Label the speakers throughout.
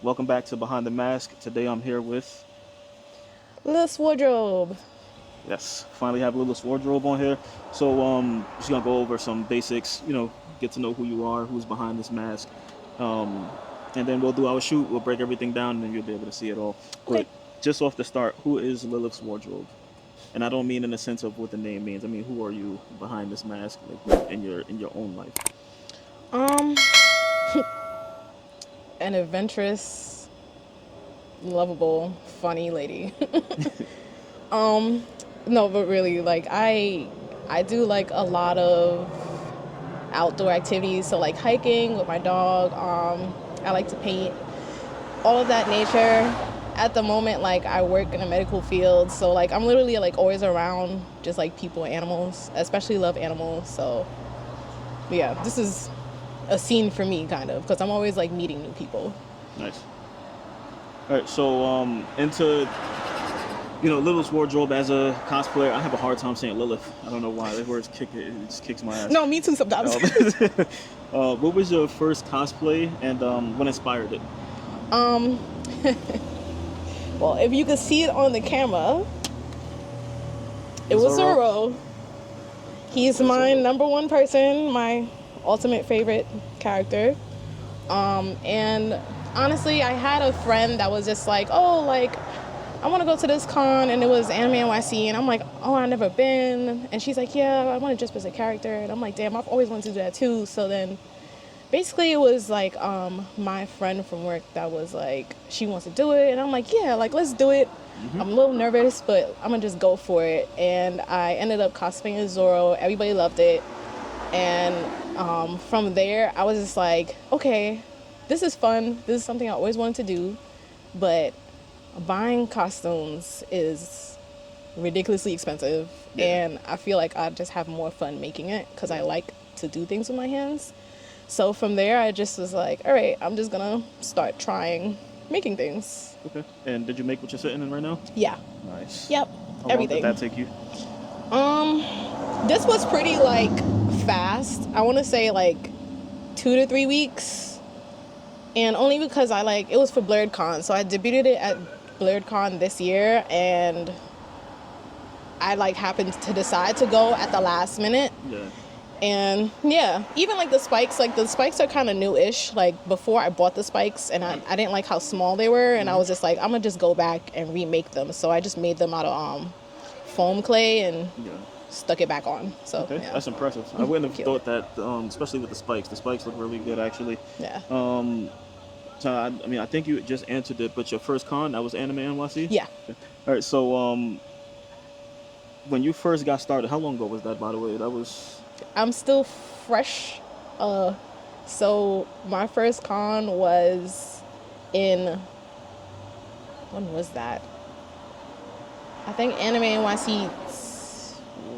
Speaker 1: Welcome back to Behind the Mask. Today I'm here with,
Speaker 2: Lilith's wardrobe.
Speaker 1: yes, finally have Lilith's Wardrobe on here. Just gonna go over some basics, get to know who you are, who's behind this mask. And then we'll do our shoot, we'll break everything down, and then you'll be able to see it all.
Speaker 2: Okay.
Speaker 1: But just off the start, who is Lilith's Wardrobe? And I don't mean in the sense of what the name means. I mean, who are you behind this mask, like in your own life?
Speaker 2: Um, an adventurous, lovable, funny lady. No, but really, like I do like a lot of outdoor activities. So like hiking with my dog. I like to paint. All of that nature. At the moment, like I work in a medical field, so like I'm literally like always around just like people and animals. Especially love animals. So yeah, this is a scene for me kind of because I'm always like meeting new people.
Speaker 1: Nice. All right, into Lilith's Wardrobe as a cosplayer. I have a hard time saying Lilith. I don't know why. That word it just kicks my ass.
Speaker 2: No, me too sometimes.
Speaker 1: What was your first cosplay and what inspired it?
Speaker 2: um well, if you could see it on the camera, it was Zoro. He's my number one person, my ultimate favorite character. And honestly, I had a friend that was just like, oh, like, I want to go to this con, and it was Anime NYC, and I'm like, oh, I've never been. And she's like, yeah, I want to dress as a character. And I'm like, damn, I've always wanted to do that too. So then basically it was like my friend from work that was like, she wants to do it. And I'm like, yeah, like, let's do it. I'm a little nervous, but I'm going to just go for it. And I ended up cosplaying as Zoro. Everybody loved it. And from there, I was just like, okay, this is fun. This is something I always wanted to do. But buying costumes is ridiculously expensive.
Speaker 1: Yeah.
Speaker 2: And I feel like I just have more fun making it because I like to do things with my hands. So from there, I just was like, all right, I'm just going to start trying making things.
Speaker 1: Okay. And did you make what you're sitting in right now?
Speaker 2: Yeah.
Speaker 1: Nice.
Speaker 2: Yep.
Speaker 1: How
Speaker 2: Everything.
Speaker 1: long did that take you?
Speaker 2: This was pretty like fast. I want to say like 2 to 3 weeks, and only because it was for BlurredCon, so I debuted it at BlurredCon this year, and I like happened to decide to go at the last minute.
Speaker 1: Yeah.
Speaker 2: And yeah, even like the spikes are kind of new-ish. Like before I bought the spikes, and I didn't like how small they were, and I was just like, I'm gonna just go back and remake them. So I just made them out of foam clay and stuck it back on. So
Speaker 1: okay,
Speaker 2: yeah.
Speaker 1: that's impressive. I wouldn't have thought that, especially with the spikes. The spikes look really good, actually.
Speaker 2: Yeah.
Speaker 1: So I think you just answered it, but your first con, that was Anime NYC?
Speaker 2: Yeah.
Speaker 1: Okay. All right, so when you first got started, how long ago was that, by the way? That was...
Speaker 2: I'm still fresh. So my first con was in, when was that? I think Anime NYC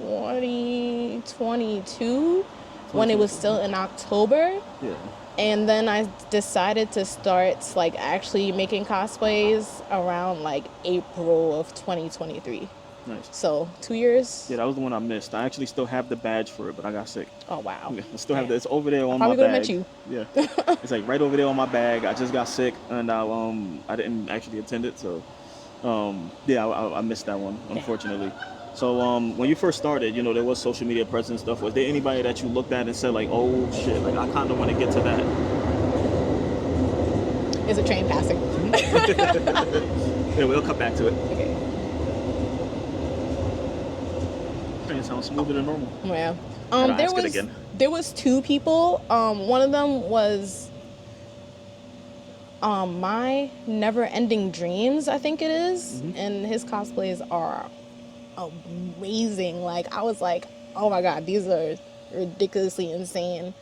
Speaker 2: 2022, when it was still in October.
Speaker 1: Yeah.
Speaker 2: And then I decided to start like actually making cosplays around like April of 2023.
Speaker 1: Nice.
Speaker 2: So 2 years.
Speaker 1: Yeah, that was the one I missed. I actually still have the badge for it, but I got sick.
Speaker 2: Oh wow.
Speaker 1: Yeah, I still have that. It's over there on
Speaker 2: probably
Speaker 1: my
Speaker 2: met
Speaker 1: bag.
Speaker 2: You.
Speaker 1: Yeah. It's like right over there on my bag. I just got sick, and I didn't actually attend it, so I missed that one, unfortunately. So when you first started, there was social media presence stuff. Was there anybody that you looked at and said like, oh shit, like I kind of want to get to that?
Speaker 2: Is a train passing?
Speaker 1: Yeah, we'll cut back to it.
Speaker 2: Okay.
Speaker 1: It sounds smoother than normal.
Speaker 2: Yeah.
Speaker 1: Again.
Speaker 2: There was two people. One of them was My Never Ending Dreams, I think it is. And his cosplays are amazing. Like I was like, oh my god, these are ridiculously insane.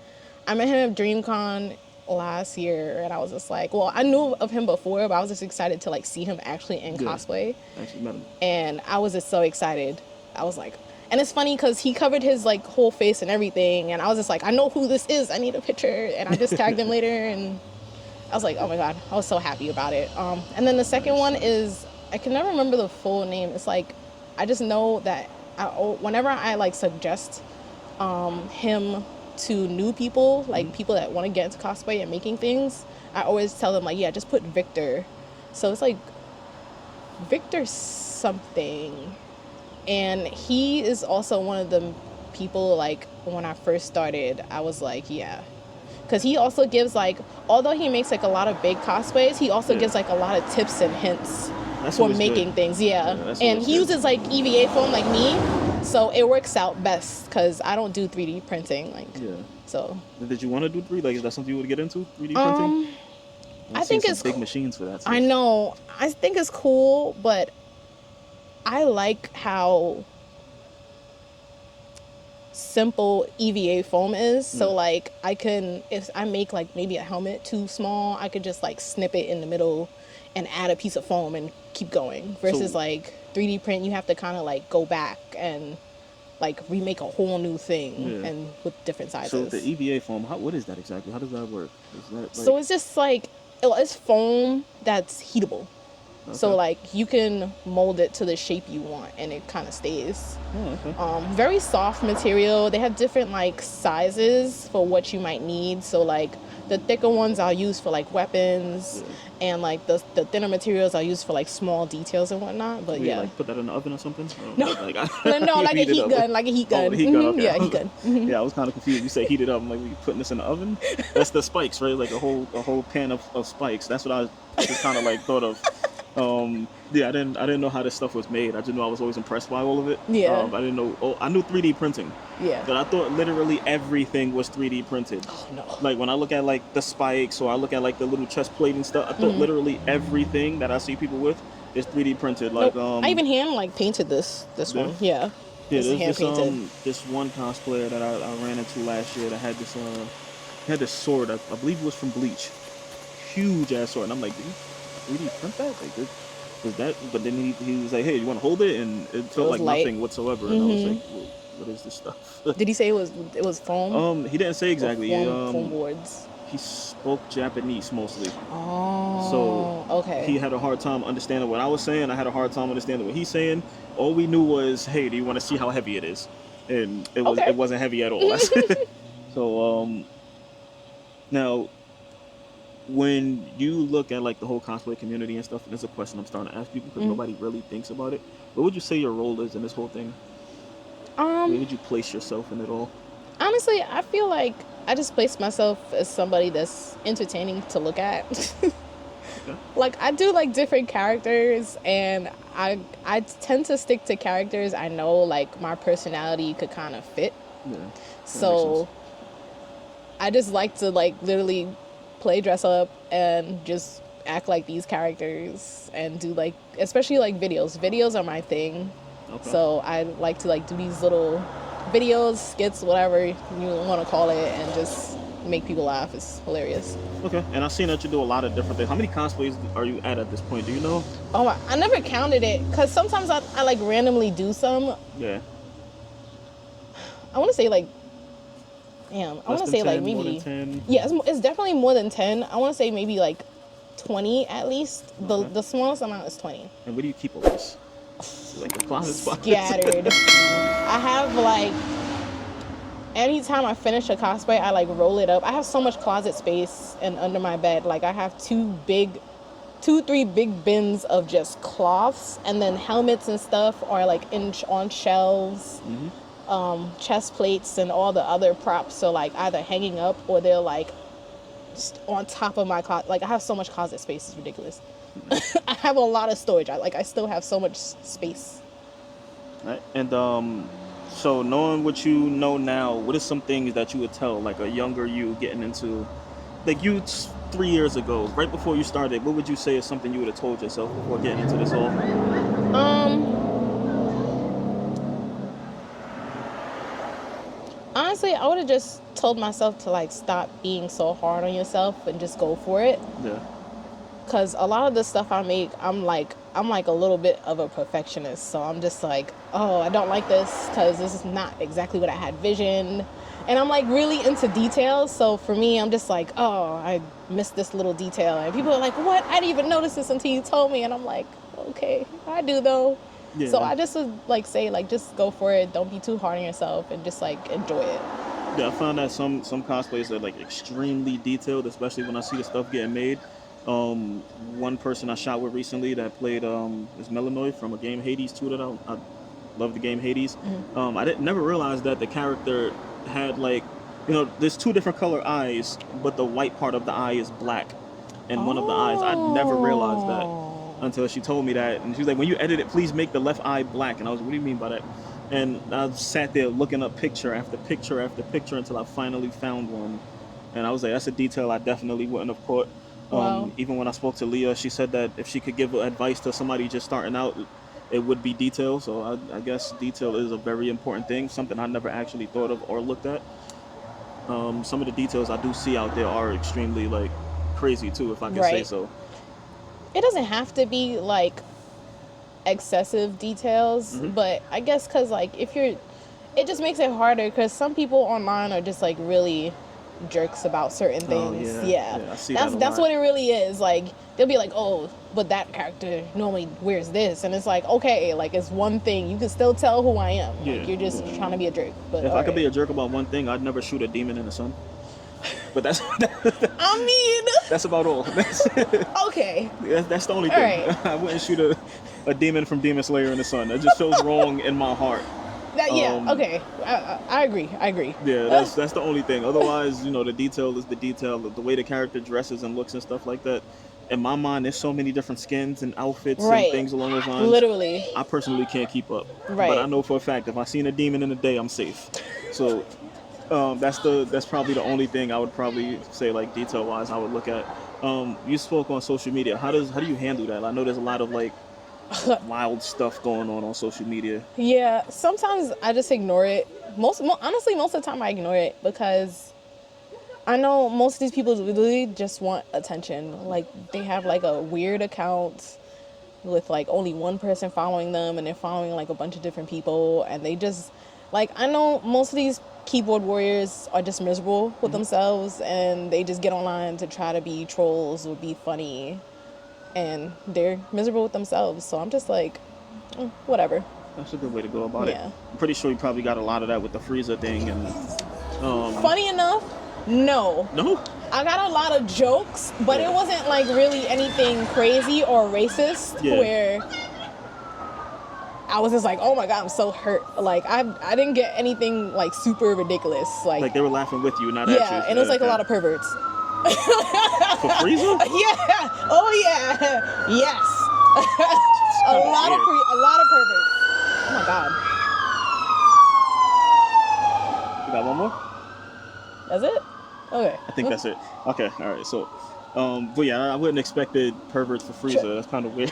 Speaker 2: I met him at DreamCon last year, and I was just like, well, I knew of him before, but I was just excited to like see him actually in cosplay.
Speaker 1: Actually met him.
Speaker 2: And I was just so excited. I was like, and it's funny because he covered his like whole face and everything, and I was just like, I know who this is. I need a picture, and I just tagged him later, and I was like, oh my god, I was so happy about it. And then the second one is, I can never remember the full name. It's like, I just know that whenever I like suggest him to new people, like people that want to get into cosplay and making things, I always tell them like, yeah, just put Victor. So it's like Victor something. And he is also one of the people, like, when I first started, I was like, yeah. Because he also gives, like, although he makes, like, a lot of big cosplays, he also gives, like, a lot of tips and hints for making things. And he uses, like, EVA foam like me, so it works out best because I don't do 3D printing. Like, so.
Speaker 1: Did you want to do 3D? Like, is that something you would get into, 3D printing?
Speaker 2: I think it's
Speaker 1: big machines for that.
Speaker 2: I know. I think it's cool, but I like how simple EVA foam is. So like I can, if I make like maybe a helmet too small, I could just like snip it in the middle and add a piece of foam and keep going. Versus like 3D print, you have to kind of like go back and like remake a whole new thing and with different sizes.
Speaker 1: So the EVA foam, what is that exactly? How does that work? Is that like...
Speaker 2: So it's just like, it's foam that's heatable. Okay. So like you can mold it to the shape you want and it kind of stays. Very soft material. They have different like sizes for what you might need. So like the thicker ones I'll use for like weapons, and like the thinner materials I'll use for like small details and whatnot. But
Speaker 1: like put that in the oven or something?
Speaker 2: No, like a heat gun, like a heat gun.
Speaker 1: Oh, heat gun. Okay.
Speaker 2: Yeah, heat gun.
Speaker 1: Yeah, I was kind of confused. You say heat it up. I'm like, you putting this in the oven? That's the spikes, right? Like a whole pan of spikes. That's what I just kind of like thought of. I didn't know how this stuff was made. I just knew I was always impressed by all of it. I didn't know. I knew 3D printing. But I thought literally everything was 3D printed.
Speaker 2: Oh no.
Speaker 1: Like when I look at like the spikes, or I look at like the little chest plating stuff, I thought literally everything that I see people with is 3D printed. Like
Speaker 2: I even hand like painted this one. Yeah.
Speaker 1: Yeah, there's this one cosplayer that I ran into last year that had this sword. I believe it was from Bleach. Huge ass sword, and I'm like, did you 3D print that? Like, was that? But then he was like, hey, you want to hold it? And it felt like light. Nothing whatsoever. And I was like, well, what is this stuff?
Speaker 2: Did he say it was foam?
Speaker 1: He didn't say exactly.
Speaker 2: Foam boards.
Speaker 1: He spoke Japanese mostly.
Speaker 2: Oh,
Speaker 1: so
Speaker 2: okay.
Speaker 1: He had a hard time understanding what I was saying. I had a hard time understanding what he's saying. All we knew was, hey, do you want to see how heavy it is? And it wasn't heavy at all. So now, when you look at like the whole cosplay community and stuff, and it's a question I'm starting to ask people because nobody really thinks about it. What would you say your role is in this whole thing? Where would you place yourself in it all?
Speaker 2: Honestly, I feel like I just place myself as somebody that's entertaining to look at. Like I do like different characters, and I tend to stick to characters I know like my personality could kind of fit. So I just like to like literally play dress up and just act like these characters and do like, especially like videos are my thing. So I like to like do these little videos, skits, whatever you want to call it, and just make people laugh. It's hilarious.
Speaker 1: Okay. And I've seen that you do a lot of different things. How many cosplays are you at this point? Do you know?
Speaker 2: Oh, I never counted it because sometimes I like randomly do some.
Speaker 1: Yeah.
Speaker 2: I want to say like, damn, I want to say
Speaker 1: 10,
Speaker 2: like maybe,
Speaker 1: more than 10?
Speaker 2: Yeah, it's definitely more than 10. I want to say maybe like 20 at least. The smallest amount is 20.
Speaker 1: And where do you keep all this? Like a closet spot?
Speaker 2: Scattered. I have like, anytime I finish a cosplay, I like roll it up. I have so much closet space and under my bed. Like I have 3 big bins of just cloths, and then helmets and stuff are like on shelves. Chest plates and all the other props, so like either hanging up or they're like just on top of my closet. Like I have so much closet space, it's ridiculous. I have a lot of storage. I still have so much space.
Speaker 1: Right. And so knowing what you know now, what are some things that you would tell like a younger you getting into, like you 3 years ago, right before you started, what would you say is something you would have told yourself before getting into this all?
Speaker 2: Honestly, I would have just told myself to like stop being so hard on yourself and just go for it.
Speaker 1: Yeah.
Speaker 2: Cause a lot of the stuff I make, I'm like a little bit of a perfectionist. So I'm just like, oh, I don't like this because this is not exactly what I had visioned. And I'm like really into details. So for me, I'm just like, oh, I missed this little detail. And people are like, what? I didn't even notice this until you told me. And I'm like, okay, I do though. Yeah. So I just would like say like just go for it. Don't be too hard on yourself and just like enjoy it.
Speaker 1: Yeah, I found that some cosplays are like extremely detailed, especially when I see the stuff getting made. Um, One person I shot with recently that played is Melanoid from a game Hades 2 that I love the game Hades. I didn't never realized that the character had like, there's two different color eyes, but the white part of the eye is black, and one of the eyes I never realized that
Speaker 2: Oh.
Speaker 1: until she told me that, and she was like, "When you edit it, please make the left eye black." And I was, "What do you mean by that?" And I sat there looking up picture after picture after picture until I finally found one, and I was like, "That's a detail I definitely wouldn't have caught."
Speaker 2: Wow.
Speaker 1: Even when I spoke to Leah, she said that if she could give advice to somebody just starting out, it would be detail. So I guess detail is a very important thing, something I never actually thought of or looked at. Some of the details I do see out there are extremely like crazy too, if I can say
Speaker 2: Right.
Speaker 1: so.
Speaker 2: It doesn't have to be like excessive details, but I guess because like if you're, it just makes it harder because some people online are just like really jerks about certain
Speaker 1: Oh
Speaker 2: things.
Speaker 1: yeah, yeah, I see that a
Speaker 2: That's
Speaker 1: lot.
Speaker 2: what it really is. Like they'll be like, oh, but that character normally wears this, and it's like, okay, like it's one thing. You can still tell who I am.
Speaker 1: Yeah,
Speaker 2: Like you're just
Speaker 1: yeah.
Speaker 2: trying to be a jerk. But
Speaker 1: If
Speaker 2: all
Speaker 1: I could be
Speaker 2: right.
Speaker 1: a jerk about one thing, I'd never shoot a demon in the sun. But that's
Speaker 2: I mean,
Speaker 1: that's about all.
Speaker 2: okay,
Speaker 1: That's the only
Speaker 2: all
Speaker 1: thing.
Speaker 2: right.
Speaker 1: I wouldn't shoot a demon from Demon Slayer in the sun. That just feels wrong in my heart.
Speaker 2: That yeah,
Speaker 1: Um,
Speaker 2: okay. I agree. I agree.
Speaker 1: Yeah, that's the only thing. Otherwise, the detail is the detail. The way the character dresses and looks and stuff like that. In my mind, there's so many different skins and outfits and
Speaker 2: Right.
Speaker 1: things along those lines.
Speaker 2: Literally.
Speaker 1: I personally can't keep up. But I
Speaker 2: Right.
Speaker 1: know for a fact if I seen a demon in a day, I'm safe. So that's probably the only thing I would probably say like detail wise I would look at. You spoke on social media. How do you handle that? I know there's a lot of like wild stuff going on social media.
Speaker 2: Yeah, sometimes I just ignore it. Honestly, most of the time I ignore it because I know most of these people really just want attention. Like they have like a weird account with like only one person following them and they're following like a bunch of different people and they just like I know most of these keyboard warriors are just miserable with themselves and they just get online to try to be trolls or be funny and they're miserable with themselves. So I'm just like, whatever.
Speaker 1: That's a good way to go about it.
Speaker 2: Yeah.
Speaker 1: I'm pretty sure you probably got a lot of that with the Frieza thing and
Speaker 2: Funny enough, no.
Speaker 1: no.
Speaker 2: I got a lot of jokes, but it wasn't like really anything crazy or racist
Speaker 1: Yeah.
Speaker 2: where I was just like, oh my god, I'm so hurt. Like I didn't get anything like super ridiculous.
Speaker 1: Like they were laughing with you, not at you.
Speaker 2: yeah, and it was like a lot of perverts.
Speaker 1: for Frieza.
Speaker 2: Yeah. Oh yeah. Yes. a
Speaker 1: kinda
Speaker 2: lot
Speaker 1: weird.
Speaker 2: a lot of perverts. Oh my god.
Speaker 1: You got one more?
Speaker 2: That's it? Okay.
Speaker 1: I think that's it. Okay, all right. So, but yeah, I wouldn't expected perverts for Frieza. That's kind of weird.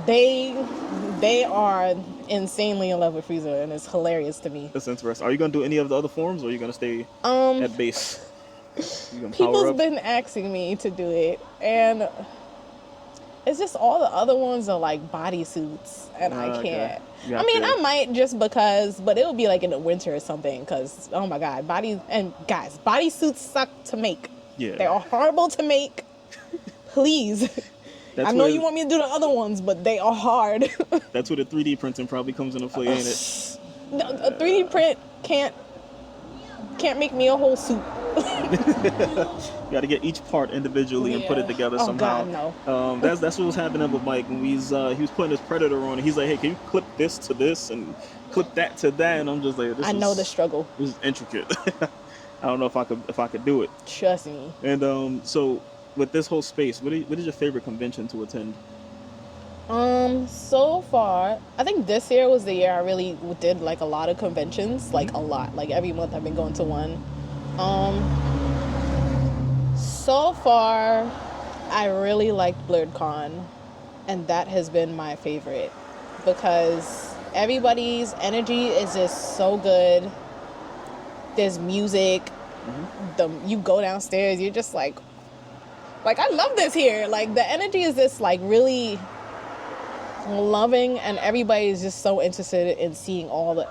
Speaker 2: They are insanely in love with Frieza, and it's hilarious to me.
Speaker 1: That's interesting. Are you gonna do any of the other forms, or are you gonna stay at base? You gonna power
Speaker 2: People's
Speaker 1: up?
Speaker 2: been asking me to do it, and it's just all the other ones are like bodysuits, and I
Speaker 1: Okay.
Speaker 2: can't.
Speaker 1: You
Speaker 2: I
Speaker 1: have
Speaker 2: mean,
Speaker 1: to-
Speaker 2: I might just because, but it would be like in the winter or something. Because oh my god, bodysuits suck to make.
Speaker 1: Yeah.
Speaker 2: They are horrible to make. Please.
Speaker 1: That's
Speaker 2: I know
Speaker 1: where-
Speaker 2: you want me to do the other ones, but they are hard.
Speaker 1: That's where the 3D printing probably comes into play, ain't it?
Speaker 2: A 3D print can't make me a whole suit.
Speaker 1: You got to get each part individually and put it
Speaker 2: Yeah.
Speaker 1: together
Speaker 2: Oh,
Speaker 1: somehow.
Speaker 2: God, no.
Speaker 1: That's what was happening with Mike when he was putting his Predator on. And he's like, "Hey, can you clip this to this and clip that to that?" And I'm just like,
Speaker 2: I know the struggle.
Speaker 1: This is intricate. I don't know if I could do it.
Speaker 2: Trust me.
Speaker 1: And so with this whole space, what is your favorite convention to attend?
Speaker 2: So far, I think this year was the year I really did like a lot of conventions, like a lot. Like every month I've been going to one. So far, I really liked BlurredCon, and that has been my favorite because everybody's energy is just so good. There's music. You go downstairs, you're just like I love this here. Like the energy is just like really loving, and everybody is just so interested in seeing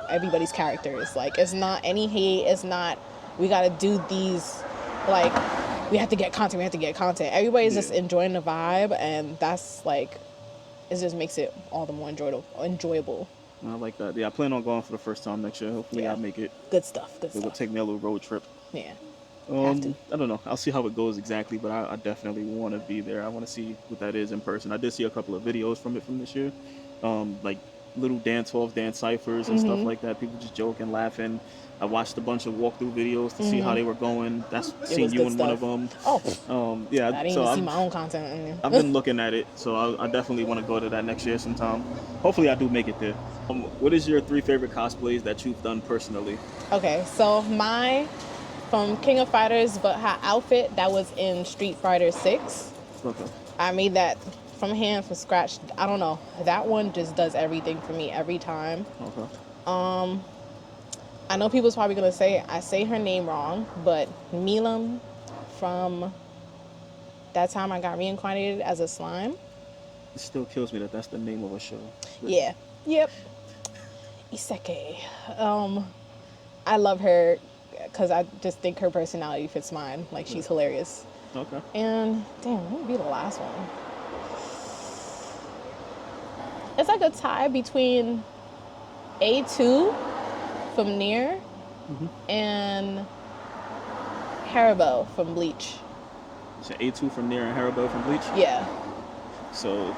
Speaker 2: everybody's characters. Like it's not any hate. It's not we gotta do these like we have to get content. Everybody's just enjoying the vibe, and that's like it just makes it all the more enjoyable.
Speaker 1: I like that. Yeah, I plan on going for the first time next year. Hopefully,
Speaker 2: Yeah.
Speaker 1: I'll make it.
Speaker 2: Good stuff. Good
Speaker 1: It will
Speaker 2: stuff.
Speaker 1: take me a little road trip.
Speaker 2: Yeah. Have to.
Speaker 1: I don't know. I'll see how it goes exactly, but I definitely want to be there. I want to see what that is in person. I did see a couple of videos from it from this year, like little dance offs, dance ciphers, and stuff
Speaker 2: Mhm.
Speaker 1: like that. People just joking, laughing. I watched a bunch of walkthrough videos to see how
Speaker 2: Mhm.
Speaker 1: they were going. That's
Speaker 2: It
Speaker 1: seen
Speaker 2: was
Speaker 1: you
Speaker 2: good
Speaker 1: in one of
Speaker 2: stuff.
Speaker 1: them.
Speaker 2: Oh,
Speaker 1: Yeah,
Speaker 2: I didn't
Speaker 1: so
Speaker 2: even see my own content in
Speaker 1: I've
Speaker 2: there.
Speaker 1: been looking at it. So I definitely want to go to that next year sometime. Hopefully, I do make it there. What is your three favorite cosplays that you've done personally?
Speaker 2: Okay, so my from King of Fighters, but her outfit that was in Street Fighter 6.
Speaker 1: Okay.
Speaker 2: I made that from hand from scratch. I don't know. That one just does everything for me every time.
Speaker 1: Okay.
Speaker 2: I know people's probably gonna say I say her name wrong, but Milam from that time I got reincarnated as a slime.
Speaker 1: It still kills me that that's the name of a show. But
Speaker 2: Yeah. Yep. Isekai. I love her because I just think her personality fits mine. Like she's hilarious.
Speaker 1: okay.
Speaker 2: And damn, what would be the last one? It's like a tie between A2 from Nier and Haribo from Bleach.
Speaker 1: So A2 from Nier and Haribo from Bleach.
Speaker 2: Yeah.
Speaker 1: So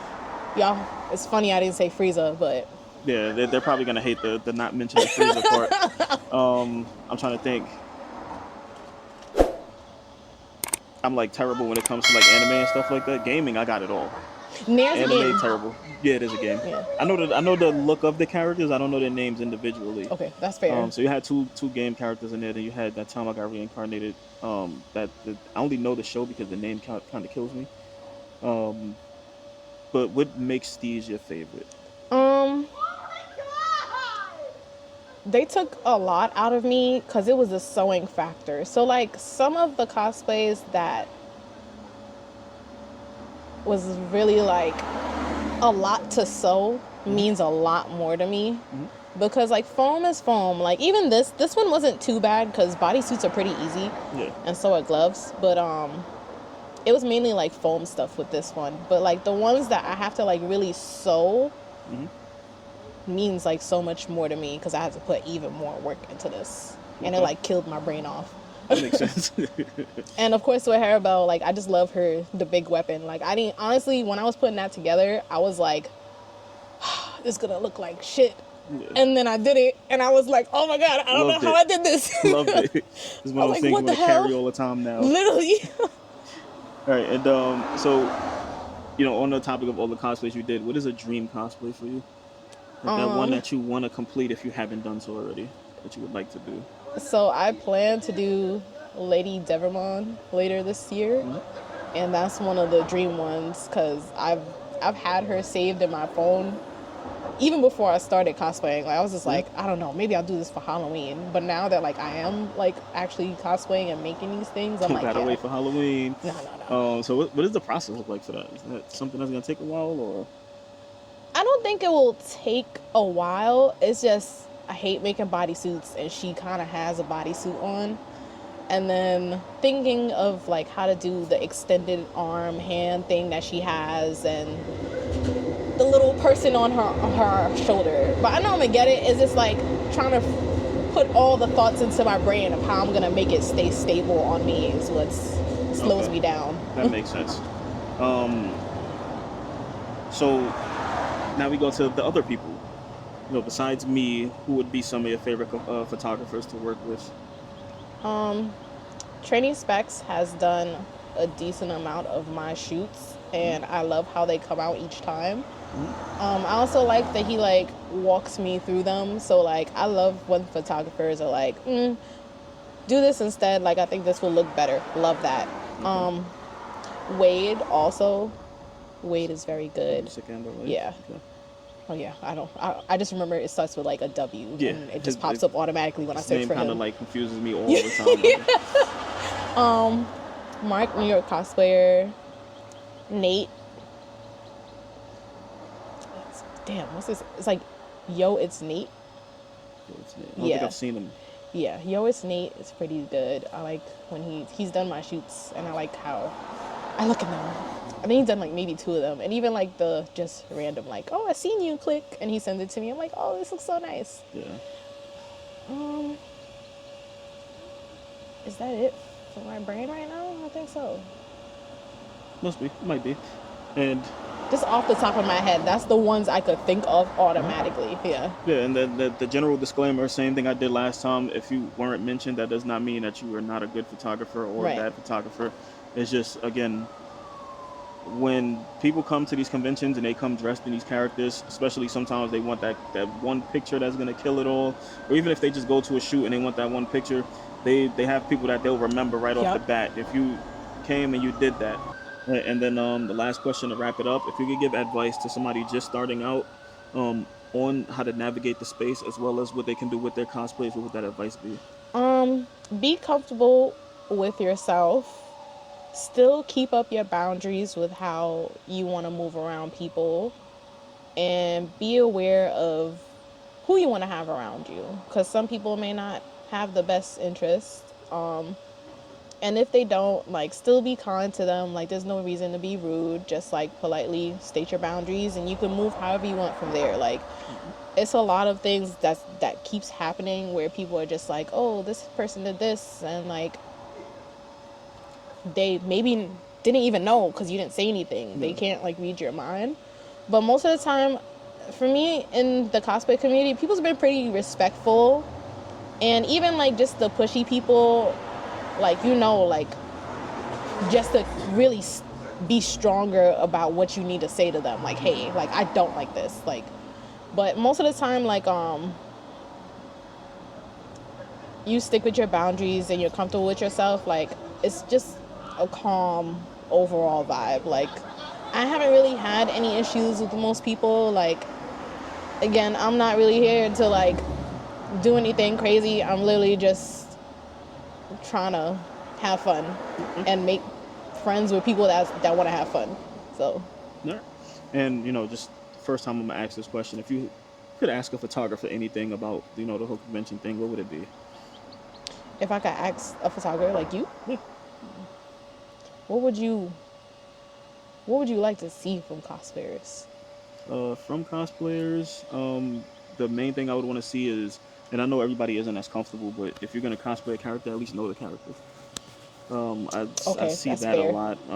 Speaker 2: Y'all, it's funny I didn't say Frieza, but
Speaker 1: yeah, they're probably gonna hate the not mentioning the Frieza part. I'm trying to think. I'm like terrible when it comes to like anime and stuff like that. Gaming, I got it all.
Speaker 2: Nier's a
Speaker 1: Anime,
Speaker 2: game.
Speaker 1: terrible. Yeah, it is a game.
Speaker 2: Yeah.
Speaker 1: I know the look of the characters. I don't know their names individually.
Speaker 2: Okay, that's fair.
Speaker 1: So you had two game characters in there. Then you had that time I got reincarnated. I only know the show because the name kind of kills me. But what makes these your favorite?
Speaker 2: They took a lot out of me because it was a sewing factor. So like some of the cosplays that was really like a lot to sew means a lot more to me because like foam is foam. Like even this one wasn't too bad because bodysuits are pretty easy
Speaker 1: Yeah.
Speaker 2: and so are gloves, but it was mainly like foam stuff with this one. But like the ones that I have to like really sew means like so much more to me because I had to put even more work into this, and it
Speaker 1: Okay.
Speaker 2: like killed my brain off.
Speaker 1: That makes sense.
Speaker 2: And of course with Haribo, like I just love her, the big weapon. Like I didn't honestly, when I was putting that together, I was like, this is gonna look like shit.
Speaker 1: Yeah.
Speaker 2: And then I did it, and I was like, oh my god, I don't
Speaker 1: Loved
Speaker 2: know how
Speaker 1: it.
Speaker 2: I did this.
Speaker 1: Loved it. It's one of those
Speaker 2: like,
Speaker 1: things
Speaker 2: what
Speaker 1: you
Speaker 2: the
Speaker 1: want to carry
Speaker 2: hell?
Speaker 1: all the time now.
Speaker 2: Literally.
Speaker 1: All right, and so on the topic of all the cosplays you did, what is a dream cosplay for you? Like that one that you want to complete if you haven't done so already, that you would like to do.
Speaker 2: So I plan to do Lady Devermon later this year, and that's one of the dream ones because I've had her saved in my phone even before I started cosplaying. Like I was just like, I don't know, maybe I'll do this for Halloween. But now that like I am like actually cosplaying and making these things, I'm like,
Speaker 1: Gotta
Speaker 2: yeah,
Speaker 1: wait for Halloween.
Speaker 2: no.
Speaker 1: So what does the process look like for that? Is that something that's gonna take a while, or?
Speaker 2: I don't think it will take a while. It's just I hate making bodysuits, and she kind of has a bodysuit on. And then thinking of like how to do the extended arm hand thing that she has, and the little person on her shoulder. But I know I'm gonna get it. It's just like trying to put all the thoughts into my brain of how I'm gonna make it stay stable on me is what slows me down.
Speaker 1: That makes sense. So now we go to the other people. Besides me, who would be some of your favorite photographers to work with?
Speaker 2: Training Specs has done a decent amount of my shoots, and I love how they come out each time. I also like that he like walks me through them. So like I love when photographers are like, do this instead. Like I think this will look better. Love that. Wade also. Wade is very good. Yeah.
Speaker 1: Okay.
Speaker 2: Oh yeah, I just remember it starts with like a W.
Speaker 1: Yeah.
Speaker 2: And it just pops up automatically when I
Speaker 1: His
Speaker 2: search
Speaker 1: name
Speaker 2: for
Speaker 1: kind
Speaker 2: him.
Speaker 1: of like confuses me all the time.
Speaker 2: Mark, New York cosplayer. Nate. Damn, what's this? It's like, yo, it's Nate.
Speaker 1: I don't think I've seen him.
Speaker 2: Yeah, yo, it's Nate. It's pretty good. I like when he's done my shoots, and I like how I look in them. I think he's done like maybe 2 of them, and even like the just random like, oh, I seen you, click, and he sends it to me. I'm like, oh, this looks so nice.
Speaker 1: Yeah.
Speaker 2: Is that it for my brain right now? I think so.
Speaker 1: Must be. Might be. And
Speaker 2: Just off the top of my head, that's the ones I could think of automatically. Yeah.
Speaker 1: yeah, and then the general disclaimer, same thing I did last time. If you weren't mentioned, that does not mean that you are not a good photographer or
Speaker 2: Right.
Speaker 1: a bad photographer. It's just, again, when people come to these conventions and they come dressed in these characters, especially sometimes they want that one picture that's gonna kill it all, or even if they just go to a shoot and they want that one picture, they have people that they'll remember right off the
Speaker 2: Yep.
Speaker 1: bat if you came and you did that. And then the last question to wrap it up, if you could give advice to somebody just starting out on how to navigate the space as well as what they can do with their cosplays, what would that advice be?
Speaker 2: Be comfortable with yourself. Still keep up your boundaries with how you want to move around people, and be aware of who you want to have around you, because some people may not have the best interest. And if they don't, like, still be kind to them. Like, there's no reason to be rude. Just like politely state your boundaries, and you can move however you want from there. Like, it's a lot of things that keeps happening where people are just like, oh, this person did this, and like they maybe didn't even know because you didn't say anything. They can't like read your mind. But most of the time, for me in the cosplay community, people's been pretty respectful, and even like just the pushy people, like, you know, like, just to really be stronger about what you need to say to them, like, hey, like, I don't like this, like. But most of the time, like, you stick with your boundaries and you're comfortable with yourself, like, it's just a calm overall vibe. Like, I haven't really had any issues with most people. Like, again, I'm not really here to like do anything crazy. I'm literally just trying to have fun and make friends with people that want to have fun. So,
Speaker 1: Yeah. And just first time I'm gonna ask this question, if you could ask a photographer anything about the whole convention thing, what would it be?
Speaker 2: if I could ask a photographer like you, what would you like to see from cosplayers?
Speaker 1: From cosplayers, the main thing I would want to see is, and I know everybody isn't as comfortable, but if you're gonna cosplay a character, at least know the character. I
Speaker 2: Okay,
Speaker 1: see
Speaker 2: that's
Speaker 1: that
Speaker 2: fair.
Speaker 1: a lot. A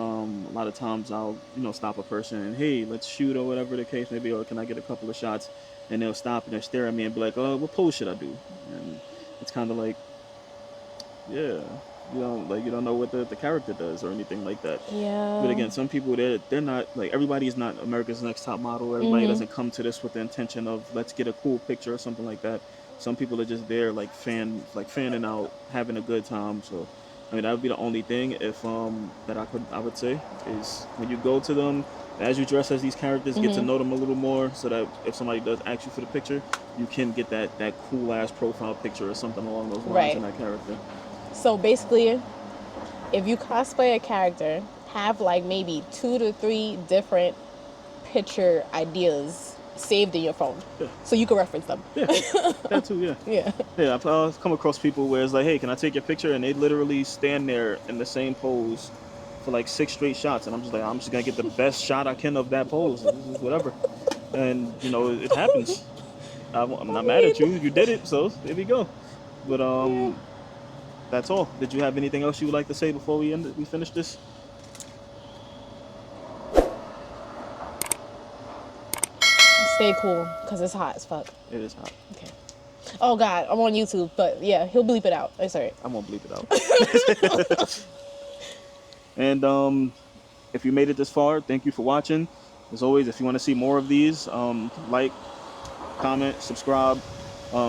Speaker 1: lot of times I'll stop a person and, hey, let's shoot, or whatever the case may be, or can I get a couple of shots? And they'll stop and they'll stare at me and be like, what pose should I do? And it's kind of like, yeah, you don't know what the character does or anything like that.
Speaker 2: Yeah.
Speaker 1: But again, some people, they're not, like, everybody is not America's Next Top Model. Everybody doesn't come to this with the intention of, let's get a cool picture or something like that. Some people are just there like fanning out, having a good time. So I mean, that would be the only thing if that I would say is, when you go to them, as you dress as these characters, get to know them a little more, so that if somebody does ask you for the picture, you can get that cool ass profile picture or something along those lines
Speaker 2: Right.
Speaker 1: in that character.
Speaker 2: So basically, if you cosplay a character, have like maybe 2 to 3 different picture ideas saved in your phone,
Speaker 1: Yeah.
Speaker 2: so you can reference them.
Speaker 1: Yeah, that too. Yeah.
Speaker 2: Yeah.
Speaker 1: Yeah, I've come across people where it's like, hey, can I take your picture? And they literally stand there in the same pose for like 6 straight shots. And I'm just like, I'm just going to get the best shot I can of that pose. Whatever. And, it happens. I'm not mad at you. You did it. So there we go. But that's all. Did you have anything else you would like to say before we finish this?
Speaker 2: Stay cool, because it's hot as fuck.
Speaker 1: It is hot.
Speaker 2: Okay. Oh, God, I'm on YouTube, but yeah, he'll bleep it out. It's all right.
Speaker 1: I won't bleep it out. And if you made it this far, thank you for watching. As always, if you want to see more of these, like, comment, subscribe,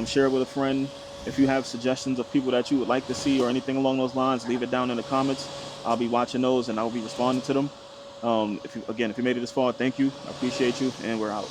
Speaker 1: share it with a friend. If you have suggestions of people that you would like to see or anything along those lines, leave it down in the comments. I'll be watching those and I'll be responding to them. If you made it this far, thank you. I appreciate you, and we're out.